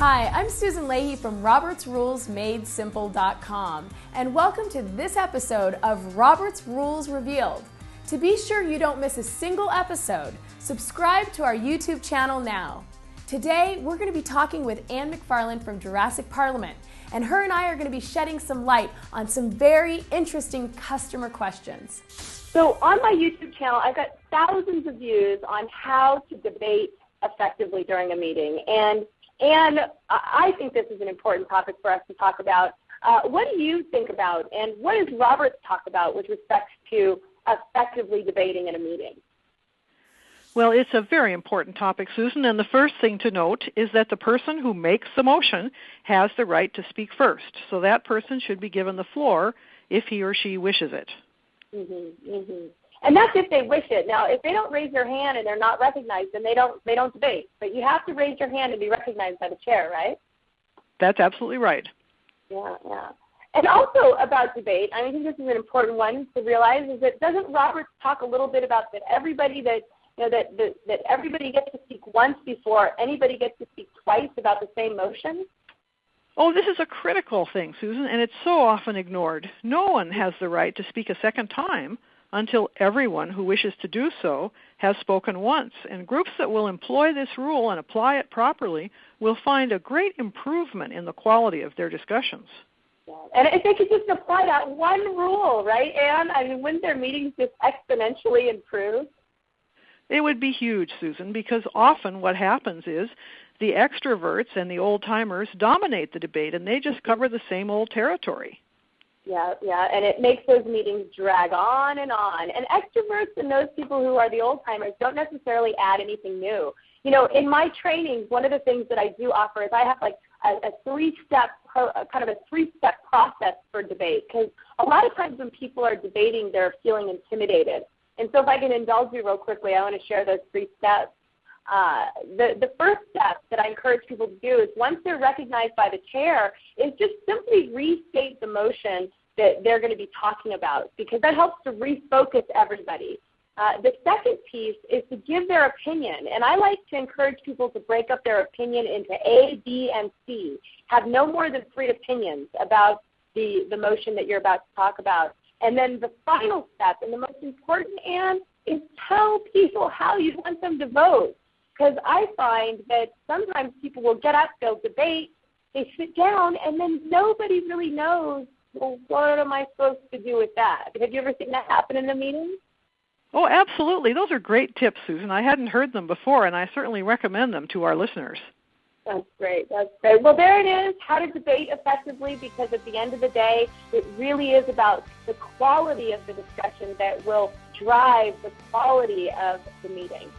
Hi, I'm Susan Leahy from RobertsRulesMadeSimple.com, and welcome to this episode of Robert's Rules Revealed. To be sure you don't miss a single episode, subscribe to our YouTube channel now. Today, we're going to be talking with Anne Macfarlane from Jurassic Parliament, and her and I are going to be shedding some light on some very interesting customer questions. So on my YouTube channel, I've got thousands of views on how to debate effectively during a meeting, and I think this is an important topic for us to talk about. What do you think about, and what does Roberts talk about with respect to effectively debating in a meeting? Well, it's a very important topic, Susan, and the first thing to note is that the person who makes the motion has the right to speak first. So that person should be given the floor if he or she wishes it. And that's if they wish it. Now, if they don't raise their hand and they're not recognized, then they don't debate. But you have to raise your hand and be recognized by the chair, right? That's absolutely right. Yeah. And also about debate, I think this is an important one to realize, is that doesn't Roberts talk a little bit about that everybody that everybody gets to speak once before anybody gets to speak twice about the same motion? Oh, this is a critical thing, Susan, and it's so often ignored. No one has the right to speak a second time until everyone who wishes to do so has spoken once. And groups that will employ this rule and apply it properly will find a great improvement in the quality of their discussions. Yeah. And if they could just apply that one rule, right, Anne? I mean, wouldn't their meetings just exponentially improve? It would be huge, Susan, because often what happens is the extroverts and the old-timers dominate the debate, and they just cover the same old territory. Yeah, and it makes those meetings drag on. And extroverts and those people who are the old-timers don't necessarily add anything new. You know, in my trainings, one of the things that I do offer is I have like a three-step process for debate, because a lot of times when people are debating, they're feeling intimidated. And so if I can indulge you real quickly, I want to share those 3 steps. The first step that I encourage people to do is once they're recognized by the chair is just simply restate the motion that they're going to be talking about, because that helps to refocus everybody. The second piece is to give their opinion, and I like to encourage people to break up their opinion into A, B, and C. Have no more than 3 opinions about the motion that you're about to talk about. And then the final step, and the most important, Anne, is tell people how you want them to vote. Because I find that sometimes people will get up, they'll debate, they sit down, and then nobody really knows, well, what am I supposed to do with that? Have you ever seen that happen in a meeting? Oh, absolutely. Those are great tips, Susan. I hadn't heard them before, and I certainly recommend them to our listeners. That's great. Well, there it is, how to debate effectively, because at the end of the day, it really is about the quality of the discussion that will drive the quality of the meeting.